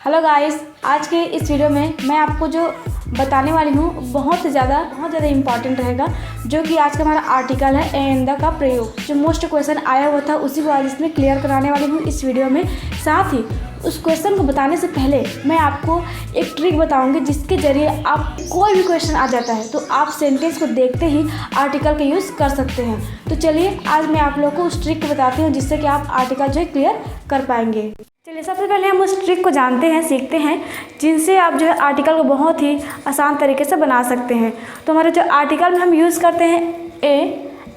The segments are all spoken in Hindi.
हेलो गाइस, आज के इस वीडियो में मैं आपको जो बताने वाली हूँ बहुत ज़्यादा इम्पॉर्टेंट रहेगा, जो कि आज का हमारा आर्टिकल है एंड द का प्रयोग। जो मोस्ट क्वेश्चन आया हुआ था उसी को आज इसमें क्लियर कराने वाली हूँ इस वीडियो में। साथ ही उस क्वेश्चन को बताने से पहले मैं आपको एक ट्रिक बताऊंगी, जिसके जरिए आप कोई भी क्वेश्चन आ जाता है तो आप सेंटेंस को देखते ही आर्टिकल का यूज़ कर सकते हैं। तो चलिए आज मैं आप लोगों को उस ट्रिक को बताती हूँ, जिससे कि आप आर्टिकल जो है क्लियर कर पाएंगे। चलिए सबसे पहले हम उस ट्रिक को जानते हैं, सीखते हैं, जिनसे आप जो है आर्टिकल को बहुत ही आसान तरीके से बना सकते हैं। तो हमारे जो आर्टिकल में हम यूज़ करते हैं ए,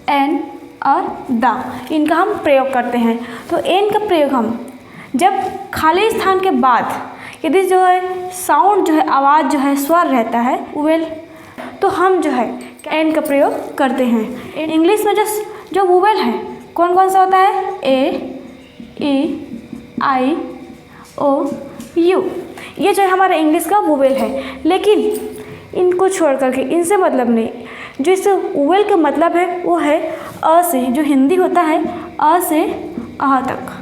एन और द, इनका हम प्रयोग करते हैं। तो एन का प्रयोग हम जब खाली स्थान के बाद यदि जो है साउंड जो है आवाज़ जो है स्वर रहता है वोवेल, तो हम जो है एन का प्रयोग करते हैं। इंग्लिश में जो वोवेल है कौन कौन सा होता है? ए, ई, आई, ओ, यू, ये जो है हमारा इंग्लिश का वोवेल है। लेकिन इनको छोड़ करके इनसे मतलब नहीं, जो इस वोवेल का मतलब है वो है अ से, जो हिंदी होता है अ से अह तक।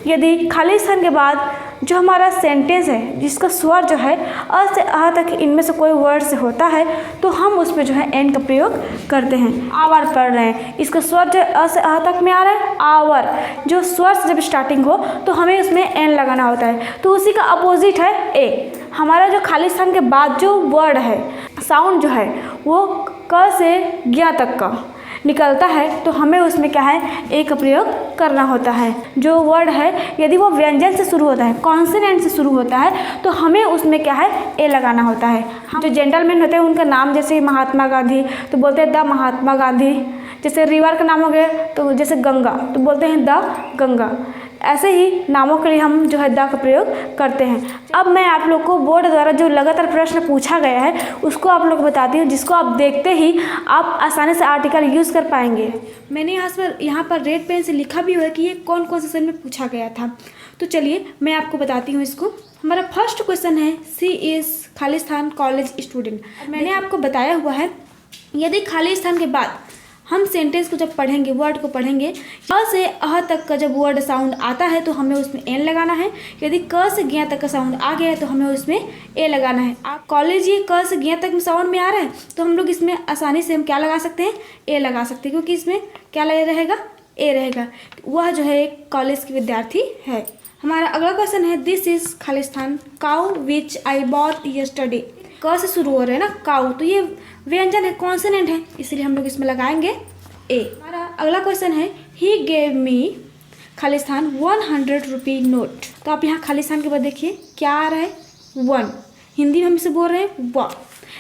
यदि खाली स्थान के बाद जो हमारा सेंटेंस है जिसका स्वर जो है अ से अह तक इनमें से कोई वर्ड से होता है, तो हम उस पर जो है एन का प्रयोग करते हैं। आवर पढ़ रहे हैं, इसका स्वर जो अ से अह तक में आ रहा है आवर, जो स्वर से जब स्टार्टिंग हो तो हमें उसमें एन लगाना होता है। तो उसी का अपोजिट है ए। हमारा जो खाली स्थान के बाद जो वर्ड है साउंड जो है वो क से ज्ञ तक का निकलता है, तो हमें उसमें क्या है ए का प्रयोग करना होता है। जो वर्ड है यदि वो व्यंजन से शुरू होता है, कॉन्सोनेंट से शुरू होता है, तो हमें उसमें क्या है ए लगाना होता है। जो जेंटलमैन होते हैं उनका नाम जैसे महात्मा गांधी तो बोलते हैं द महात्मा गांधी। जैसे रिवर का नाम हो गया तो जैसे गंगा तो बोलते हैं द गंगा। ऐसे ही नामों के लिए हम जो है द का प्रयोग करते हैं। अब मैं आप लोग को बोर्ड द्वारा जो लगातार प्रश्न पूछा गया है उसको आप लोग को बताती हूँ, जिसको आप देखते ही आप आसानी से आर्टिकल यूज़ कर पाएंगे। मैंने यहाँ पर रेड पेन से लिखा भी हुआ है कि ये कौन कौन से सेशन में पूछा गया था। तो चलिए मैं आपको बताती हूँ इसको। हमारा फर्स्ट क्वेश्चन है सी इज़ खालिस्तान कॉलेज स्टूडेंट। मैंने आपको बताया हुआ है यदि खाली स्थान के बाद हम सेंटेंस को जब पढ़ेंगे, वर्ड को पढ़ेंगे, अ से अह तक का जब वर्ड साउंड आता है तो हमें उसमें एन लगाना है। यदि क से ज्ञ तक का साउंड आ गया है तो हमें उसमें ए लगाना है। आप कॉलेज ये क से ज्ञ तक में साउंड में आ रहा है तो हम लोग इसमें आसानी से हम क्या लगा सकते हैं? ए लगा सकते हैं, क्योंकि इसमें क्या रहेगा? ए रहेगा। वह जो है एक कॉलेज की विद्यार्थी है। हमारा अगला क्वेश्चन है this is Khalistan cow which I bought yesterday. क से शुरू हो रहे हैं ना काउ, तो ये व्यंजन है, कॉन्सोनेंट है, इसलिए हम लोग इसमें लगाएंगे ए। हमारा अगला क्वेश्चन है he gave me Khalistan 100 rupee note. तो आप यहाँ खालिस्तान के बाद देखिए क्या आ रहा है? वन। हिंदी में हम इसे बोल रहे हैं व,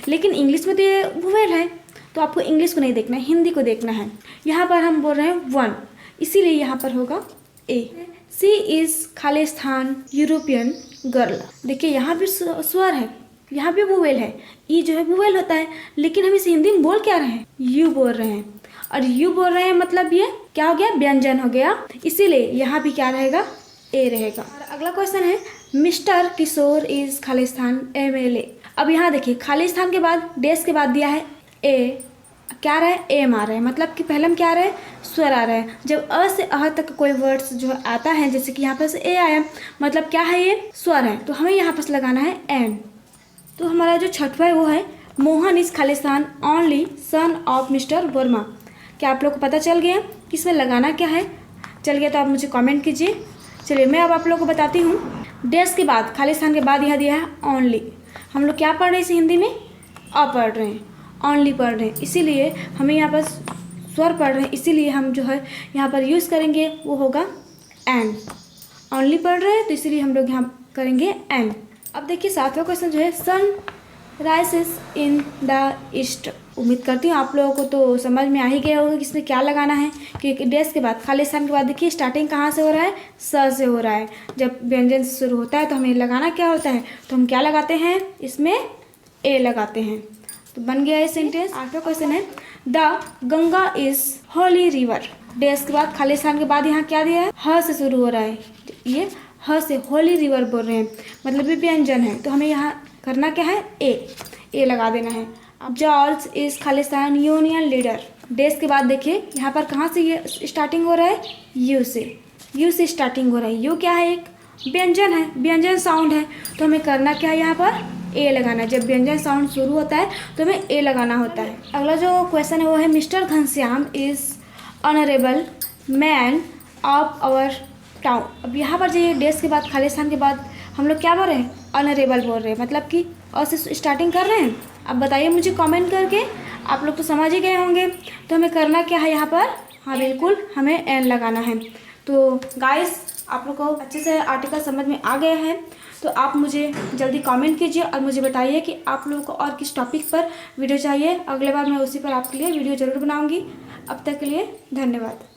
लेकिन इंग्लिश में तो ये वोवेल है, तो आपको इंग्लिश को नहीं देखना है, हिंदी को देखना है। यहाँ पर हम बोल रहे हैं वन, इसीलिए यहाँ पर होगा ए। सी इज़ खालिस्तान यूरोपियन गर्ल। देखिए यहाँ भी स्वर है, यहाँ भी वोवेल है, ई जो है वोवेल होता है, लेकिन हम इसे हिंदी में बोल क्या रहे हैं? यू बोल रहे हैं, और यू बोल रहे हैं मतलब ये क्या हो गया? व्यंजन हो गया, इसीलिए यहाँ भी क्या रहेगा? ए रहेगा। और अगला क्वेश्चन है mister Kishore is Khalistan MLA। अब यहाँ देखिए खालिस्तान के बाद डेस के बाद दिया है ए, क्या रहा है? एम आ रहा है, मतलब कि पहले हम क्या आ रहा है? स्वर आ रहा है। जब अ से अह तक कोई वर्ड्स जो आता है, जैसे कि यहाँ पर से ए आया, मतलब क्या है? ये स्वर है, तो हमें यहाँ पर लगाना है एन। तो हमारा जो छठवा है वो है Mohan is Khalistan only son of mister Verma. क्या आप लोग को पता चल गया कि इसमें लगाना क्या है? चल गया तो आप मुझे कमेंट कीजिए। चलिए मैं अब आप लोग को बताती हूँ। डेस के बाद खालिस्तान के बाद यह दिया है ओनली। हम लोग क्या पढ़ रहे हैं इसे हिंदी में? अ पढ़ रहे हैं, ओनली पढ़ रहे हैं, इसीलिए हमें यहाँ पर स्वर पढ़ रहे हैं, इसीलिए हम जो है यहाँ पर यूज़ करेंगे वो होगा एन। ओनली पढ़ रहे हैं तो इसीलिए हम लोग यहाँ करेंगे एन। अब देखिए सातवां क्वेश्चन जो है सन राइसेस इन द ईस्ट। उम्मीद करती हूँ आप लोगों को तो समझ में आ ही गया होगा कि इसमें क्या लगाना है, क्योंकि डेस के बाद खालिस्तान के बाद देखिए स्टार्टिंग कहाँ से हो रहा है? स से हो रहा है। जब व्यंजन से शुरू होता है तो हमें लगाना क्या होता है? तो हम क्या लगाते हैं? इसमें ए लगाते हैं। तो बन गया ये सेंटेंस। आठवां क्वेश्चन है the Ganga is holy river. Dash के बाद खालिस्तान के बाद यहाँ क्या दिया है? ह से शुरू हो रहा है, ये ह से होली रिवर बोल रहे हैं, मतलब ये व्यंजन है, तो हमें यहाँ करना क्या है? ए लगा देना है। अब George is Khalistan union leader. Dash के बाद देखिए यहाँ पर कहाँ से ये स्टार्टिंग हो रहा है? यू से स्टार्टिंग हो रहा है। यू क्या है? एक व्यंजन है, व्यंजन साउंड है, तो हमें करना क्या है यहाँ पर ए लगाना है। जब व्यंजन साउंड शुरू होता है तो हमें ए लगाना होता है। अगला जो क्वेश्चन है वो है mister Ghanshyam is honourable man of our town. अब यहाँ पर जो ये डेस के बाद खाली स्थान के बाद हम लोग क्या बोल रहे हैं, ऑनरेबल बोल रहे हैं, मतलब कि और से स्टार्टिंग कर रहे हैं। अब बताइए मुझे कमेंट करके, आप लोग तो समझ ही गए होंगे। तो हमें करना क्या है यहाँ पर, हाँ बिल्कुल हमें एन लगाना है। तो गाइस आप लोग को अच्छे से आर्टिकल समझ में आ गया है, तो आप मुझे जल्दी कमेंट कीजिए और मुझे बताइए कि आप लोगों को और किस टॉपिक पर वीडियो चाहिए। अगले बार मैं उसी पर आपके लिए वीडियो ज़रूर बनाऊंगी। अब तक के लिए धन्यवाद।